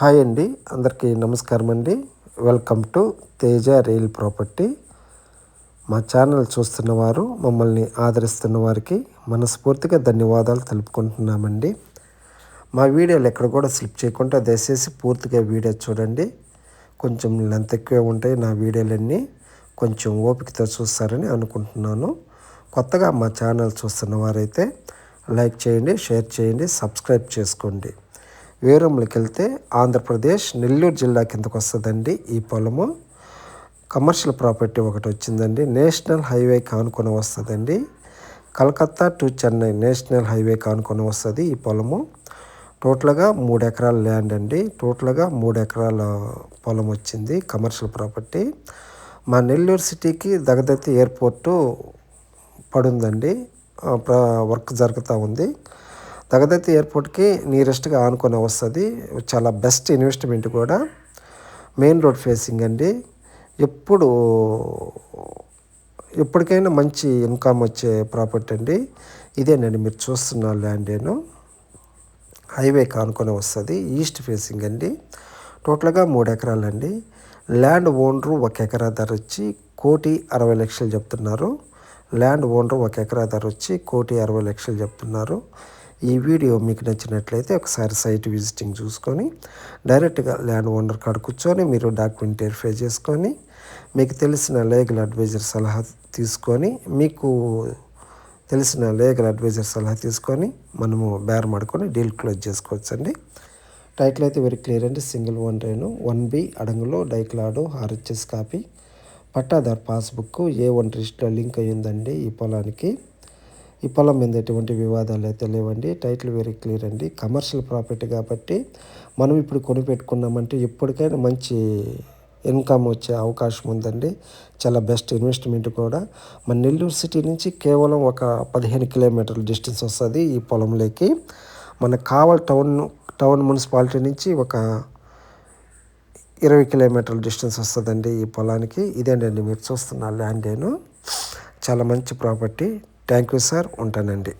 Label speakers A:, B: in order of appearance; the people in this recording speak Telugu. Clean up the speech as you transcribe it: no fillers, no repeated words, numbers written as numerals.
A: హాయ్ అండి, అందరికీ నమస్కారం అండి. Welcome to Teja real property. మా ఛానల్ చూస్తున్న వారు, మమ్మల్ని ఆదరిస్తున్న వారికి మనస్ఫూర్తిగా ధన్యవాదాలు తెలుపుకుంటున్నామండి. మా వీడియోలు ఎక్కడ కూడా స్లిప్ చేయకుండా దయచేసి పూర్తిగా వీడియో చూడండి. కొంచెం లెంత్ ఎక్కువే ఉంటాయి నా వీడియోలన్నీ, కొంచెం ఓపికతో చూస్తారని అనుకుంటున్నాను. కొత్తగా మా ఛానల్ చూస్తున్న వారైతే లైక్ చేయండి, షేర్ చేయండి, సబ్స్క్రైబ్ చేసుకోండి. వివరంలోకి వెళ్తే ఆంధ్రప్రదేశ్ నెల్లూరు జిల్లా కిందకు వస్తుందండి ఈ పొలము. కమర్షియల్ ప్రాపర్టీ ఒకటి వచ్చిందండి. నేషనల్ హైవే కానుకొని వస్తుందండి. Calcutta to Chennai national highway కానుకొని వస్తుంది ఈ పొలము. టోటల్గా 3 ఎకరాల ల్యాండ్ అండి. టోటల్గా 3 ఎకరాల పొలం వచ్చింది, కమర్షియల్ ప్రాపర్టీ. మా నెల్లూరు సిటీకి దగదత్తి ఎయిర్పోర్టు పడుందండి, వర్క్ జరుగుతూ ఉంది. దగదత్తి ఎయిర్పోర్ట్కి నియరెస్ట్గా ఆనుకొని వస్తుంది. చాలా బెస్ట్ ఇన్వెస్ట్మెంట్ కూడా. మెయిన్ రోడ్ ఫేసింగ్ అండి. ఎప్పటికైనా మంచి ఇన్కమ్ వచ్చే ప్రాపర్టీ అండి. ఇదేనండి మీరు చూస్తున్న ల్యాండేను. హైవే కానుకొని వస్తుంది, ఈస్ట్ ఫేసింగ్ అండి. టోటల్గా 3 ఎకరాలండి. ల్యాండ్ ఓనరు 1 ఎకరా ధర వచ్చి 1,60,00,000 చెప్తున్నారు. ల్యాండ్ ఓనరు 1 ఎకరా ధర వచ్చి 1,60,00,000 చెప్తున్నారు. ఈ వీడియో మీకు నచ్చినట్లయితే ఒకసారి సైట్ విజిటింగ్ చూసుకొని డైరెక్ట్గా ల్యాండ్ ఓనర్ కాడ కూర్చొని మీరు డాక్యుమెంట్ వెరిఫై చేసుకొని మీకు తెలిసిన లీగల్ అడ్వైజర్ సలహా తీసుకొని మనము బేరం ఆడుకొని డీల్ క్లోజ్ చేసుకోవచ్చండి. టైటిల్ అయితే వెరీ క్లియర్ అండి. సింగిల్ ఓనరేను. 1B అడంగులో డైక్లాడు RHS copy, pattadar passbook A1 రిజిస్టర్లో లింక్ అయ్యిందండి ఈ పొలానికి. ఈ పొలం మీద ఎటువంటి వివాదాలు అయితే లేవండి. టైటిల్ వెరీ క్లియర్ అండి. కమర్షియల్ ప్రాపర్టీ కాబట్టి మనం ఇప్పుడు కొనిపెట్టుకున్నామంటే ఎప్పటికైనా మంచి ఇన్కమ్ వచ్చే అవకాశం ఉందండి. చాలా బెస్ట్ ఇన్వెస్ట్మెంట్ కూడా. మన నెల్లూరు సిటీ నుంచి కేవలం ఒక 15 కిలోమీటర్ల డిస్టెన్స్ వస్తుంది ఈ పొలంలోకి. మన కావల్ టౌన్ మున్సిపాలిటీ నుంచి ఒక 20 కిలోమీటర్ల డిస్టెన్స్ వస్తుందండి ఈ పొలానికి. ఇదేనండి మీరు చూస్తున్న ల్యాండేను. చాలా మంచి ప్రాపర్టీ. థ్యాంక్ యూ సార్, ఉంటానండి.